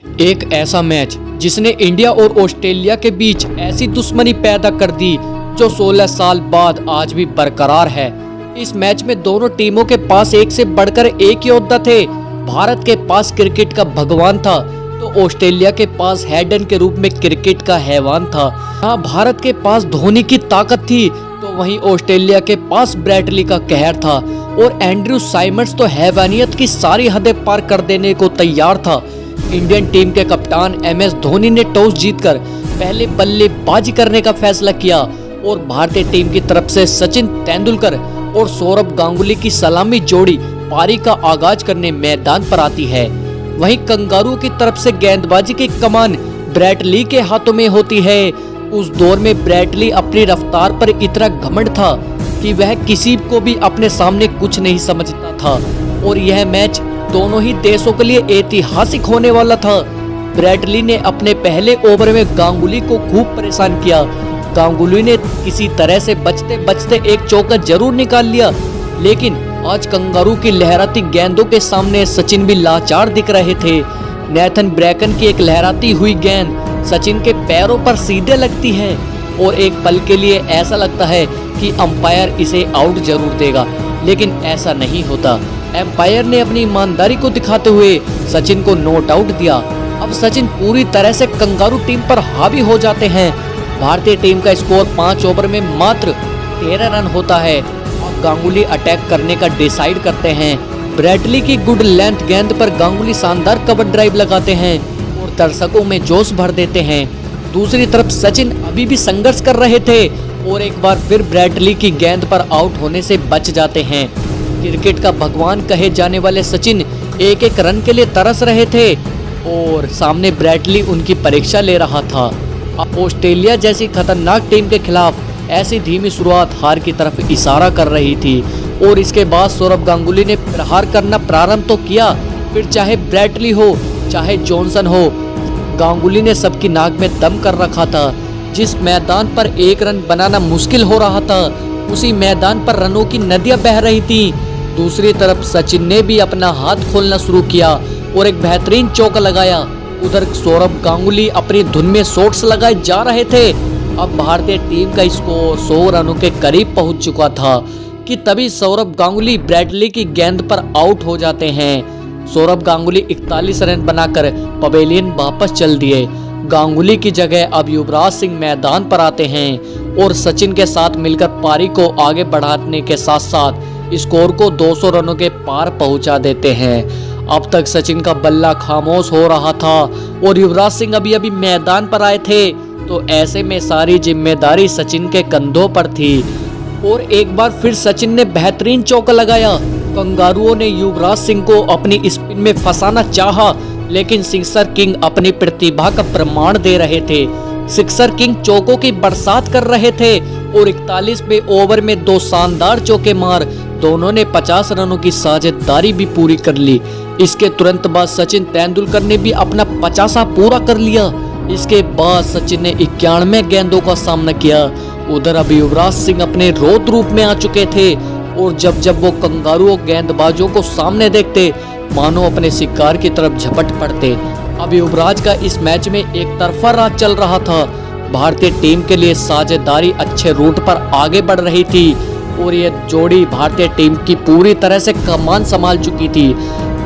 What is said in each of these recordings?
एक ऐसा मैच जिसने इंडिया और ऑस्ट्रेलिया के बीच ऐसी दुश्मनी पैदा कर दी जो 16 साल बाद आज भी बरकरार है। इस मैच में दोनों टीमों के पास एक से बढ़कर एक योद्धा थे। भारत के पास क्रिकेट का भगवान था तो ऑस्ट्रेलिया के पास हैडन के रूप में क्रिकेट का हैवान था। हाँ, भारत के पास धोनी की ताकत थी तो वहीं ऑस्ट्रेलिया के पास ब्रैडली का कहर था और एंड्रयू साइमंड्स तो हैवानियत की सारी हदें पार कर देने को तैयार था। इंडियन टीम के कप्तान MS धोनी ने टॉस जीतकर पहले बल्लेबाजी करने का फैसला किया और भारतीय टीम की तरफ से सचिन तेंदुलकर और सौरभ गांगुली की सलामी जोड़ी पारी का आगाज करने मैदान पर आती है। वहीं कंगारू की तरफ से गेंदबाजी की कमान ब्रैडली के हाथों में होती है। उस दौर में ब्रैडली अपनी रफ्तार पर इतना घमंड था कि वह किसी को भी अपने सामने कुछ नहीं समझता था और यह मैच दोनों ही देशों के लिए ऐतिहासिक होने वाला था। ब्रैडली ने अपने पहले ओवर में गांगुली को खूब परेशान किया। गांगुली ने किसी तरह से बचते बचते एक चौका जरूर निकाल लिया, लेकिन आज कंगारू की लहराती गेंदों के सामने सचिन भी लाचार दिख रहे थे। नेथन ब्रैकन की एक लहराती हुई गेंद सचिन के पैरों पर सीधे लगती है और एक पल के लिए ऐसा लगता है कि अंपायर इसे आउट जरूर देगा, लेकिन ऐसा नहीं होता। एम्पायर ने अपनी ईमानदारी को दिखाते हुए सचिन को नॉट आउट दिया। अब सचिन पूरी तरह से कंगारू टीम पर हावी हो जाते हैं। भारतीय टीम का स्कोर 5 ओवर में मात्र 13 रन होता है और गांगुली अटैक करने का डिसाइड करते हैं। ब्रैडली की गुड लेंथ गेंद पर गांगुली शानदार कवर ड्राइव लगाते हैं और दर्शकों में जोश भर देते हैं। दूसरी तरफ सचिन अभी भी संघर्ष कर रहे थे और एक बार फिर ब्रैडली की गेंद पर आउट होने से बच जाते हैं। क्रिकेट का भगवान कहे जाने वाले सचिन एक एक रन के लिए तरस रहे थे और सामने ब्रैडली उनकी परीक्षा ले रहा था। ऑस्ट्रेलिया जैसी खतरनाक टीम के खिलाफ ऐसी धीमी शुरुआत हार की तरफ इशारा कर रही थी और इसके बाद सौरभ गांगुली ने प्रहार करना प्रारंभ तो किया, फिर चाहे ब्रैडली हो चाहे जॉनसन हो, गांगुली ने सबकी नाक में दम कर रखा था। जिस मैदान पर एक रन बनाना मुश्किल हो रहा था उसी मैदान पर रनों की नदियां बह रही थी। दूसरी तरफ सचिन ने भी अपना हाथ खोलना शुरू किया और एक बेहतरीन चौका लगाया। उधर सौरभ गांगुली अपनी धुन में शॉट्स लगाए जा रहे थे। अब भारतीय टीम का स्कोर 100 रनों के करीब पहुंच चुका था कि तभी सौरभ गांगुली ब्रैडली की गेंद पर आउट हो जाते हैं। सौरभ गांगुली 41 रन बनाकर पवेलियन वापस चल दिए। गांगुली की जगह अब युवराज सिंह मैदान पर आते हैं और सचिन के साथ मिलकर पारी को आगे बढ़ाने के साथ साथ स्कोर को 200 रनों के पार पहुंचा देते हैं। अब तक सचिन का बल्ला खामोश हो रहा था और युवराज सिंह अभी अभी मैदान पर आए थे, तो ऐसे में सारी जिम्मेदारी सचिन के कंधों पर थी और एक बार फिर सचिन ने बेहतरीन चौका लगाया। कंगारुओं ने युवराज सिंह को अपनी स्पिन में फंसाना चाहा, लेकिन सिक्सर किंग अपनी प्रतिभा का प्रमाण दे रहे थे। सिक्सर किंग चौकों की बरसात कर रहे थे और 41वें ओवर में 2 शानदार चौके मार दोनों ने 50 रनों की साझेदारी भी पूरी कर ली। इसके तुरंत बाद सचिन तेंदुलकर ने भी अपना 50वां पूरा कर लिया। इसके बाद सचिन ने 91 गेंदों का सामना किया। उधर अब युवराज सिंह अपने रौद्र रूप में आ चुके थे और जब वो कंगारू गेंदबाजों को सामने देखते मानो अपने शिकार की तरफ झपट पड़ते। अब युवराज का इस मैच में एक तरफा राज चल रहा था। भारतीय टीम के लिए साझेदारी अच्छे रूट पर आगे बढ़ रही थी और ये जोड़ी भारतीय टीम की पूरी तरह से कमान संभाल चुकी थी।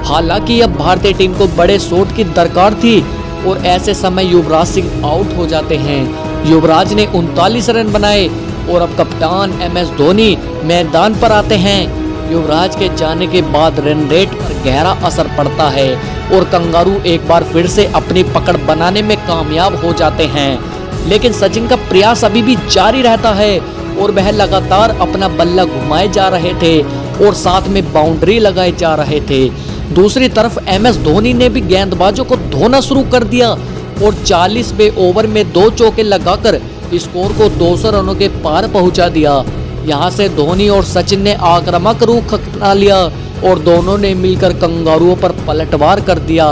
हालांकि अब भारतीय टीम को बड़े शॉट की दरकार थी और ऐसे समय युवराज सिंह आउट हो जाते हैं। युवराज ने 39 रन बनाए और अब कप्तान MS धोनी मैदान पर आते हैं। युवराज के जाने के बाद रन रेट पर गहरा असर पड़ता है और कंगारू एक बार फिर से अपनी पकड़ बनाने में कामयाब हो जाते हैं, लेकिन सचिन का प्रयास अभी भी जारी रहता है और वह लगातार अपना बल्ला घुमाए जा रहे थे और साथ में बाउंड्री लगाए जा रहे थे। दूसरी तरफ MS धोनी ने भी गेंदबाजों को धोना शुरू कर दिया और 40वें ओवर में 2 चौके लगाकर स्कोर को 200 रनों के पार पहुंचा दिया। यहाँ से धोनी और सचिन ने आक्रामक रुख अपना लिया और दोनों ने मिलकर कंगारुओं पर पलटवार कर दिया।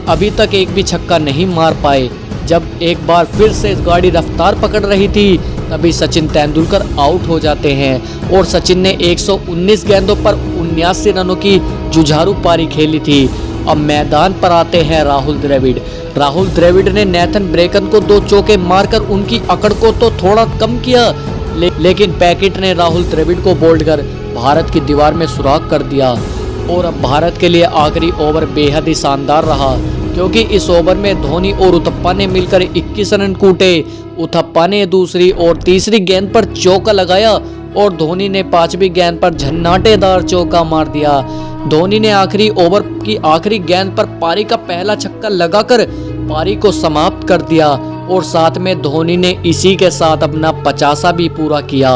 अभी तक एक भी छक्का नहीं मार पाए। जब एक बार फिर से गाड़ी रफ्तार पकड़ रही थी तभी सचिन तेंदुलकर आउट हो जाते हैं और सचिन ने 119 गेंदों पर 79 रनों की जुझारू पारी खेली थी अब मैदान पर आते हैं राहुल द्रविड़। राहुल द्रविड़ ने नेथन ब्रेकन को 2 चौके मारकर उनकी अकड़ को तो थोड़ा कम किया, लेकिन पैकेट ने राहुल द्रविड़ को बोल्ड कर भारत की दीवार में सुराख कर दिया। और अब भारत के लिए आखिरी ओवर बेहद ही शानदार रहा, क्योंकि इस ओवर में धोनी और उथप्पा ने मिलकर 21 रन कूटे। उथप्पा ने दूसरी और तीसरी गेंद पर चौका लगाया और धोनी ने 5वीं गेंद पर झन्नाटेदार चौका मार दिया। धोनी ने आखिरी ओवर की आखिरी गेंद पर पारी का पहला छक्का लगाकर पारी को समाप्त कर दिया और साथ में धोनी ने इसी के साथ अपना 50वां भी पूरा किया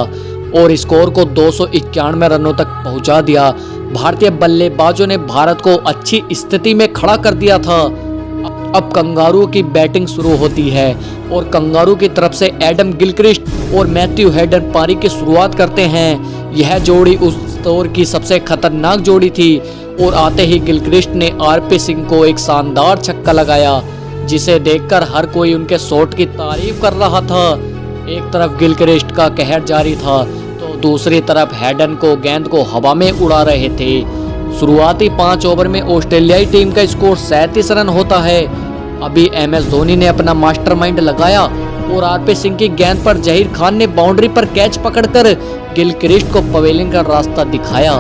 और स्कोर को 291 रनों तक पहुंचा दिया। भारतीय बल्लेबाजों ने भारत को अच्छी स्थिति में खड़ा कर दिया था। अब कंगारू की बैटिंग शुरू होती है और कंगारू की तरफ से एडम गिलक्रिस्ट और मैथ्यू हेडन पारी की शुरुआत करते हैं। यह जोड़ी उस दौर की सबसे खतरनाक जोड़ी थी और आते ही गिलक्रिस्ट ने आरपी सिंह को एक शानदार छक्का लगाया, जिसे देखकर हर कोई उनके शॉट की तारीफ कर रहा था। एक तरफ गिलक्रिस्ट का कहर जारी था तो दूसरी तरफ हेडन को गेंद को हवा में उड़ा रहे थे। शुरुआती 5 ओवर में ऑस्ट्रेलियाई टीम का स्कोर 37 रन होता है। अभी MS धोनी ने अपना मास्टरमाइंड लगाया और आरपी सिंह की गेंद पर जहीर खान ने बाउंड्री पर कैच पकड़कर गिलक्रिस्ट को पवेलियन का रास्ता दिखाया।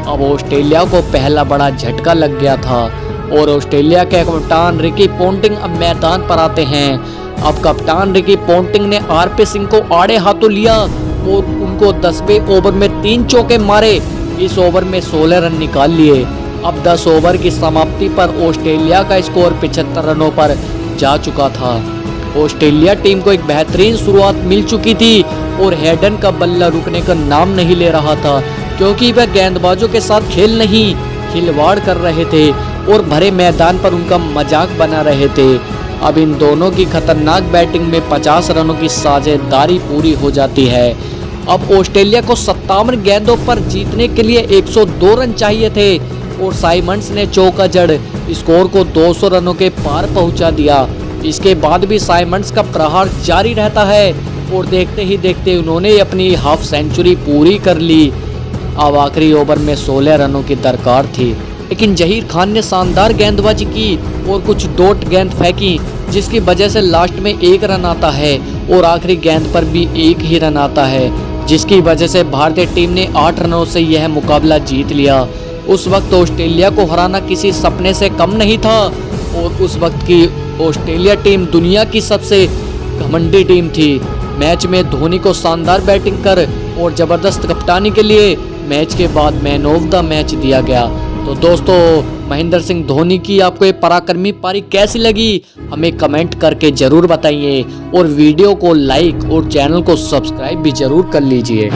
अब ऑस्ट्रेलिया को पहला बड़ा झटका लग गया था और ऑस्ट्रेलिया के कप्तान रिकी पोंटिंग अब मैदान पर आते हैं। अब कप्तान रिकी पोंटिंग ने आरपी सिंह को आड़े हाथों लिया और उनको 10वें ओवर में 3 चौके मारे। इस ओवर में 16 रन निकाल लिए। अब 10 ओवर की समाप्ति पर ऑस्ट्रेलिया का स्कोर 75 रनों पर जा चुका था। ऑस्ट्रेलिया टीम को एक बेहतरीन शुरुआत मिल चुकी थी और हेडन का बल्ला रुकने का नाम नहीं ले रहा था, क्योंकि वह गेंदबाजों के साथ खेल नहीं खिलवाड़ कर रहे थे और भरे मैदान पर उनका मजाक बना रहे थे। अब इन दोनों की खतरनाक बैटिंग में 50 रनों की साझेदारी पूरी हो जाती है। अब ऑस्ट्रेलिया को 57 गेंदों पर जीतने के लिए 102 रन चाहिए थे और साइमंड्स ने चौका जड़ स्कोर को 200 रनों के पार पहुंचा दिया। इसके बाद भी साइमंड्स का प्रहार जारी रहता है और देखते ही देखते उन्होंने अपनी हाफ सेंचुरी पूरी कर ली। अब आखिरी ओवर में 16 रनों की दरकार थी, लेकिन जहीर खान ने शानदार गेंदबाजी की और कुछ डॉट गेंद फेंकी, जिसकी वजह से लास्ट में 1 रन आता है और आखिरी गेंद पर भी 1 ही रन आता है, जिसकी वजह से भारतीय टीम ने 8 रनों से यह मुकाबला जीत लिया। उस वक्त ऑस्ट्रेलिया को हराना किसी सपने से कम नहीं था और उस वक्त की ऑस्ट्रेलिया टीम दुनिया की सबसे घमंडी टीम थी। मैच में धोनी को शानदार बैटिंग कर और जबरदस्त कप्तानी के लिए मैच के बाद मैन ऑफ द मैच दिया गया। तो दोस्तों, महेंद्र सिंह धोनी की आपको ये पराक्रमी पारी कैसी लगी, हमें कमेंट करके ज़रूर बताइए और वीडियो को लाइक और चैनल को सब्सक्राइब भी ज़रूर कर लीजिए।